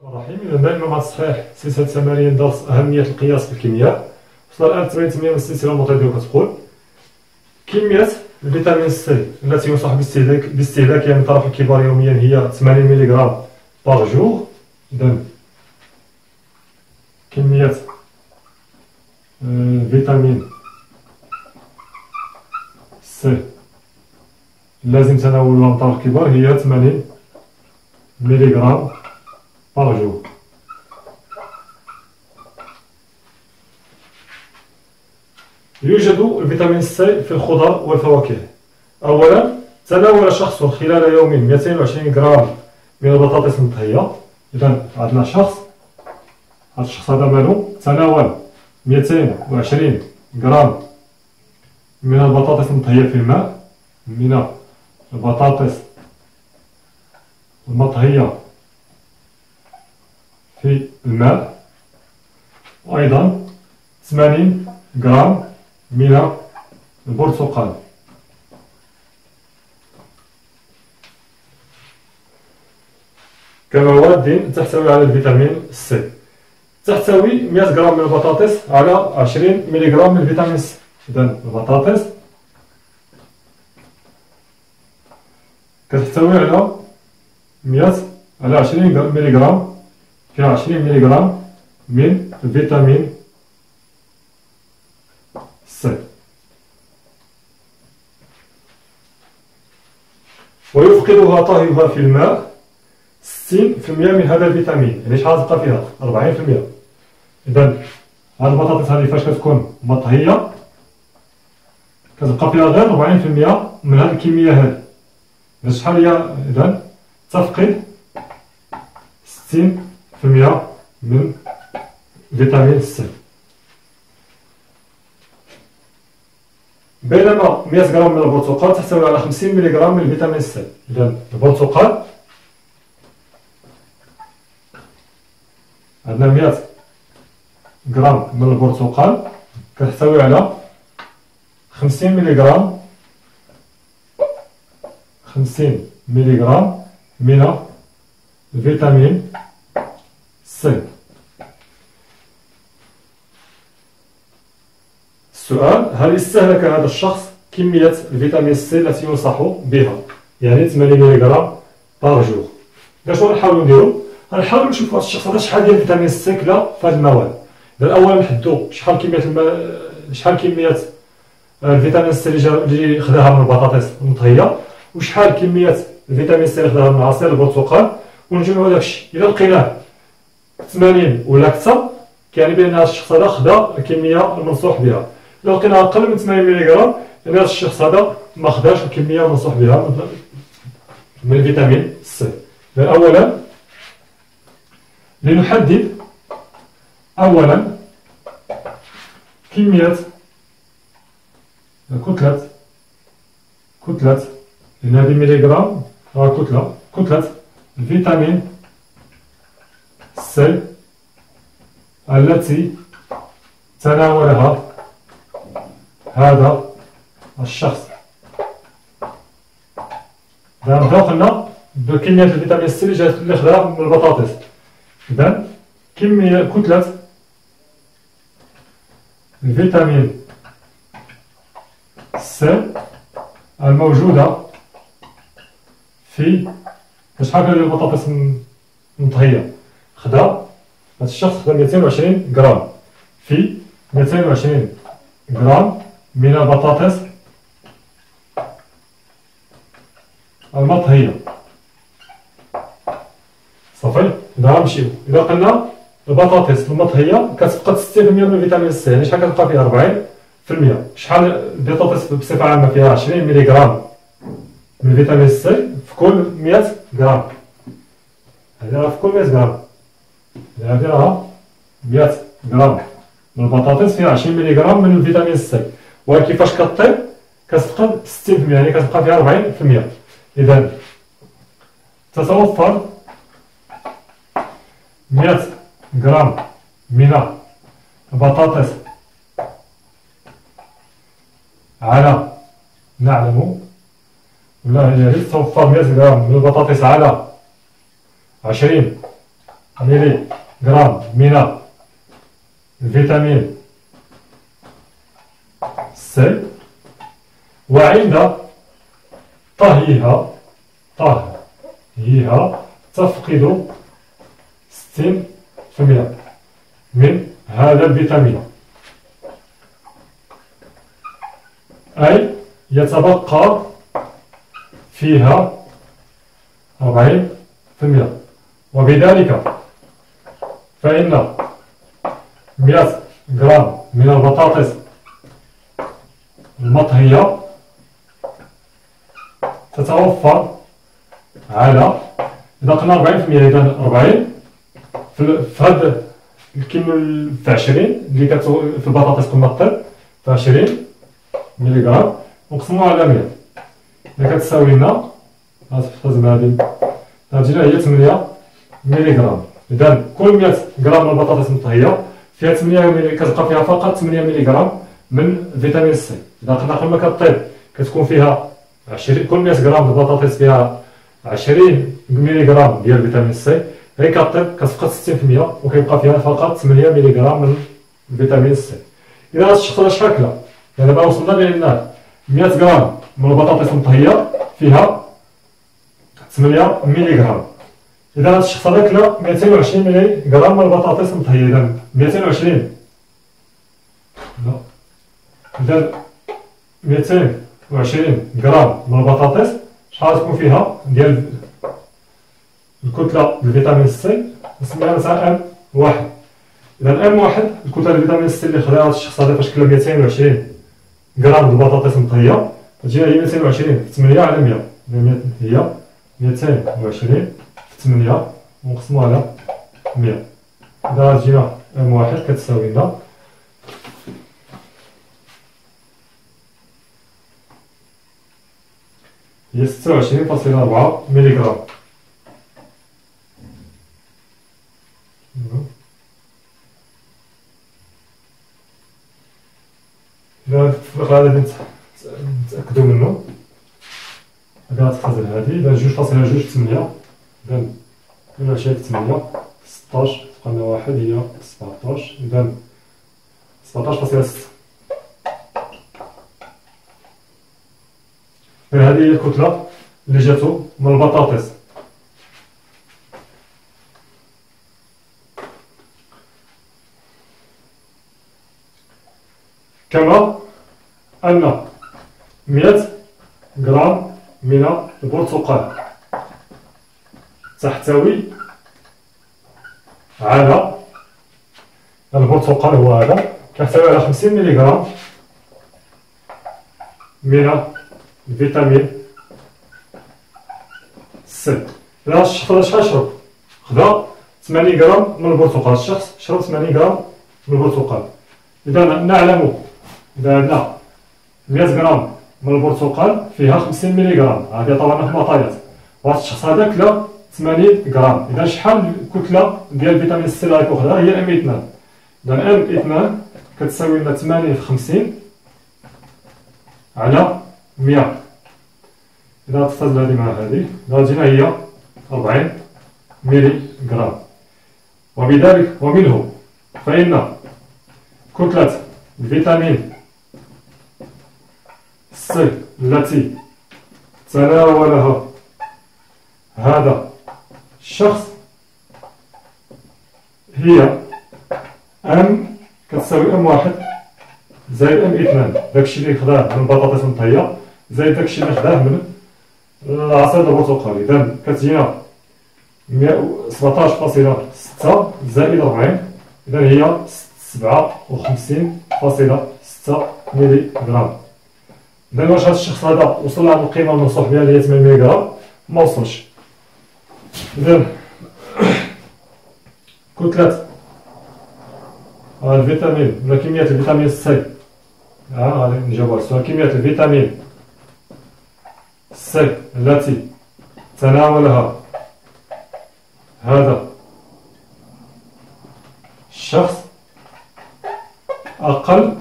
الرحيم. إذا دائما مع الصحيح سلسلة تمارين درس أهمية القياس في الكيمياء. وصلنا الآن تمرين 8 من السلسلة المعطية كتقول: كمية فيتامين سي التي ينصح باستهلاكها من طرف الكبار يوميا هي 80 ملغ باغ جور. إذا كمية فيتامين سي لازم تناولها من طرف الكبار هي 80 ملغ باغ جور. يوجد الفيتامين سي في الخضر والفواكه. أولا، تناول شخص خلال يوم 220 غرام من البطاطس المطهية. إذا عندنا شخص، هذا الشخص هذا مالو تناول 220 غرام من البطاطس المطهية في الماء، من البطاطس المطهية في الماء، وأيضا 80 غرام من البرتقال. كمواد تحتوي على الفيتامين سي: تحتوي 100 غرام من البطاطس على 20 ملغ من الفيتامين سي. إذا البطاطس كتحتوي على 100 على 20 ملغ، فيها 20 ملغ من الفيتامين سي. ويفقدها طهيها في الماء 60% من هذا الفيتامين. يعني شحال تبقى فيها؟ 40%. إذا هاد البطاطس هذه فاش كتكون مطهية كتبقى فيها غير 40% من هاد الكمية هادي. إذا شحال هي؟ إذا تفقد 60% من فيتامين سي. بينما 100 غرام من البرتقال تحتوي على 50 ملغ من الفيتامين سي. إذا البرتقال عندنا 100 غرام من البرتقال كتحتوي على 50 ملغ، 50 ملغ من الفيتامين سي. السؤال: هل استهلك هذا الشخص كمية الفيتامين سي التي ينصح بها، يعني 80 ملغ باغ جور؟ إذا شنو غنحاولو نديرو؟ غنحاولو نشوفو هاد الشخص هذا شحال ديال الفيتامين سي كلا في هاد المواد. إذا أولا نحدو شحال كمية الفيتامين سي اللي خداها من البطاطس المطهية، وشحال كمية الفيتامين سي اللي خداها من عصير البرتقال، ونجمعو داكشي. إذا لقيناه 80 ولا أكثر كيعني بأن هاد الشخص هذا خدا الكمية المنصوح بها. إذا لقيناها أقل من 80 ملغ يعني هاد الشخص هذا ما خداش الكمية المنصوح بها من الفيتامين سي. إذا أولا لنحدد أولا كمية كتلة لأن هذه ملغ كتلة الفيتامين سي التي تناولها هذا الشخص. إذا نبداو قلنا بكمية الفيتامين سي اللي خداها من البطاطس. إذا كتلة الفيتامين سي الموجودة في شحال ديال البطاطس المطهية خدا هاد الشخص خدا 220 غرام في 220 غرام من البطاطس المطهية. صافي. إذا غنمشيو، إذا قلنا البطاطس المطهية كتفقد 60% من الفيتامين سي، يعني شحال كتبقى فيها؟ 40%. شحال البطاطس بصفة عامة فيها 20 ملغ من الفيتامين سي في كل 100 غرام. هذه راه في كل 100 غرام. هذه راه 100 غرام من البطاطس فيها 20 ملغ من الفيتامين سي، ولكن فاش كطيب كتفقد 60%، يعني كتبقى فيها 40%. إذا تتوفر 100 غرام من البطاطس على نعلم ولا يعني توفر 100 غرام من البطاطس على 20 ملي غرام من الفيتامين سي، وعند طهيها تفقد 60% من هذا الفيتامين، أي يتبقى فيها 40%. وبذلك فإن 100 غرام من البطاطس المطهية تتوفر على، إذا قلنا 40%، إذا 40 في هذا الكيلو في 20 اللي في البطاطس كمطر في 20 مليغرام ونقسموها على 100، إذا كتساوي لنا هذه هي 8 مليغرام. إذا كل 100 غرام من البطاطس المطهية فيها 8 كتبقى فيها فقط 8 مليغرام من فيتامين سي. إذا قلنا قبل ما كطيب كتكون فيها 20، كل 100 غرام من البطاطس فيها 20 مليغرام ديال فيتامين سي، غير كطيب كتفقد 60% وكيبقى فيها فقط 8 مليغرام من فيتامين سي. إذا هاد الشخص شحال كلا؟ يعني دابا وصلنا بأن 100 غرام من البطاطس المطهية فيها 8 مليغرام. إذا هاد الشخص هذا كلا 220 مليغرام من البطاطس المطهية، إذا 220 إذا 220 غرام من البطاطس شحال تكون فيها ديال الكتلة الفيتامين سي؟ نسميها مثلا ام واحد. إذا ام واحد الكتلة الفيتامين سي اللي خداها هاد الشخص هذا فاش كلا 220 غرام من البطاطس المطهية، تجينا هي 220 في 8 على 100، هي 220 في 8 ونقسمو على 100. إذا جينا ام واحد كتساوي لنا هي 26.4 مليغرام. إذا هذا نتأكدو منو، إذا غتختزل هادي، إذا 2.2 إذا 22 في 8 16 تبقى لنا واحد هي 17، إذا 17.6. هذه هي الكتلة اللي جاتو من البطاطس. كما أن 100 غرام من البرتقال تحتوي على، البرتقال هو هذا كيحتوي على 50 مليغرام من الفيتامين سي. إذا الشخص هذا شحال شرب؟ خدا 80 غرام من البرتقال، الشخص شرب 80 غرام من البرتقال. إذا نعلم إذا عندنا 100 غرام من البرتقال فيها 50 مليغرام، هذه طبعا في مطايات، وهذا الشخص هذا كلا 80 غرام. إذا شحال الكتلة ديال فيتامين سي اللي غيكون خداها؟ هي ام 2. إذا ام 2 كتساوي لنا 80 في 50 على 100. إذا تختزل هذه مع هذه، إذا جينا هي 40 مليغرام. وبذلك ومنه فإن كتلة الفيتامين سي التي تناولها هذا الشخص هي ام كتساوي ام واحد زائد ام 2، داكشي اللي خداه من البطاطس المطهية زائد داكشي اللي خداه من العصير البرتقالي. إذا كتجينا 17.6 زائد 40، إذا هي 57.6 مليغرام. إذا واش هاد الشخص هذا وصل لهاد القيمة المنصوح بها اللي هي 8 مليغرام؟ ما وصلش. إذا كتلة الفيتامين ولا كمية الفيتامين سي، غادي نجاوبو على السؤال، كمية الفيتامين سي التي تناولها هذا الشخص أقل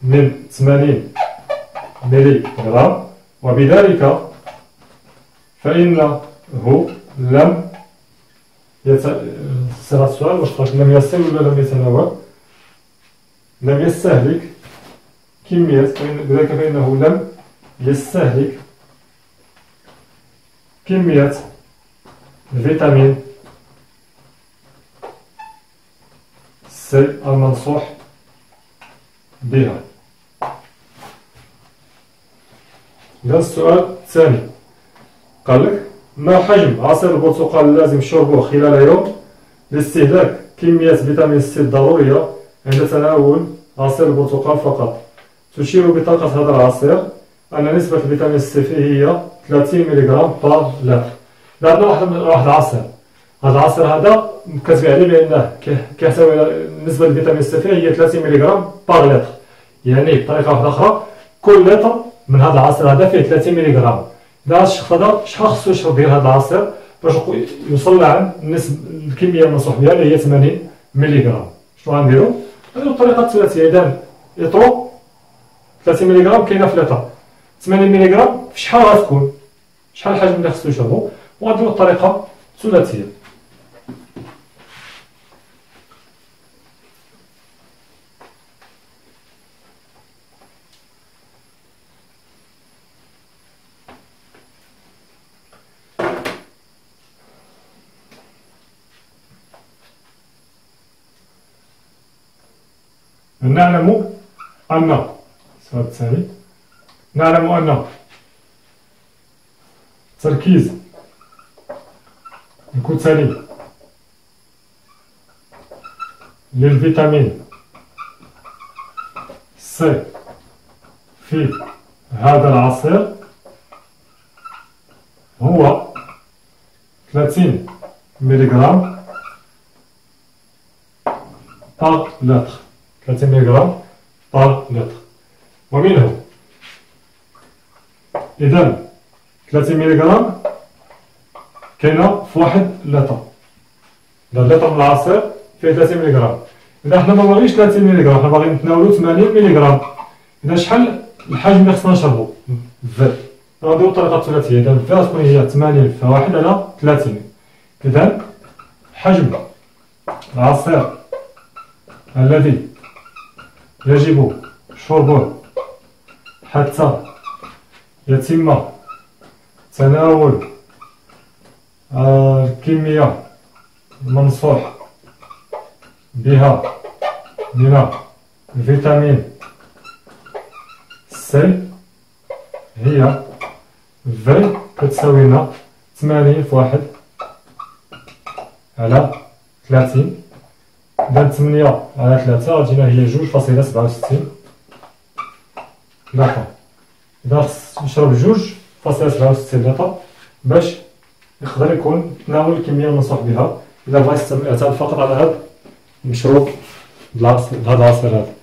من 80 مليغرام، وبذلك فإنه لم صيغة السؤال واش قالك لم يصل ولا لم يتناول؟ لم يستهلك كمية، لذلك فإنه لم يستهلك كمية الفيتامين سي المنصوح بها. هذا السؤال الثاني قال لك ما حجم عصير البرتقال اللازم شربه خلال يوم لاستهلاك كمية فيتامين سي الضرورية عند تناول عصير البرتقال فقط. تشير بطاقة هذا العصير أن نسبة الفيتامين سي فيه هي 30 ملغ بار لتر. عندنا واحد العصير، هذا العصير هذا كتبين عليه بأنه كيحتوي على نسبة الفيتامين سي فيه هي 30 ملغ بار لتر، يعني بطريقة واحدة أخرى كل لتر من هذا العصير هذا فيه 30 ملغ. هذا الشخص هذا شحال خصو يشرب ديال هذا العصير باش يوصل لعند الكمية المنصوح بها اللي هي 80 ملغ؟ شنو غنديرو؟ هذه الطريقة الثلاثية. إذا لترو 30 ملغ كاينة في لتر، 80 ملغ في شحال غتكون؟ شحال الحجم اللي خصو يشربو؟ وغنديرو الطريقة الثلاثية. نعلم أن السؤال الثاني، نعلم أن تركيز الكتلي للفيتامين سي في هذا العصير هو 30 ملغ بار لتر، 30 ملغ بار لتر. ومنه إذا 30 ملغ كاينة في واحد لتر، لتر من العصير فيه 30 ملغ. إذا حنا ما باغيينش 30 ملغ، حنا باغيين نتناولو 80 ملغ، إذا شحال الحجم اللي خصنا نشربو؟ في غنديرو الطريقة الثلاثية. إذا في غتكون هي 80 في 1 على 30. إذا حجم العصير الذي يجب شربه حتى يتم تناول الكمية المنصوح بها من الفيتامين سي هي في كتساوي لنا 80 في 1 على 30. إذا 8 على 3 غتجينا هي 2.67 لتر. إذا خص يشرب 2.67 لتر باش يقدر يكون تناول الكمية المنصوح بها إذا بغا يعتمد فقط على هذا المشروب، هذا العصير هذا.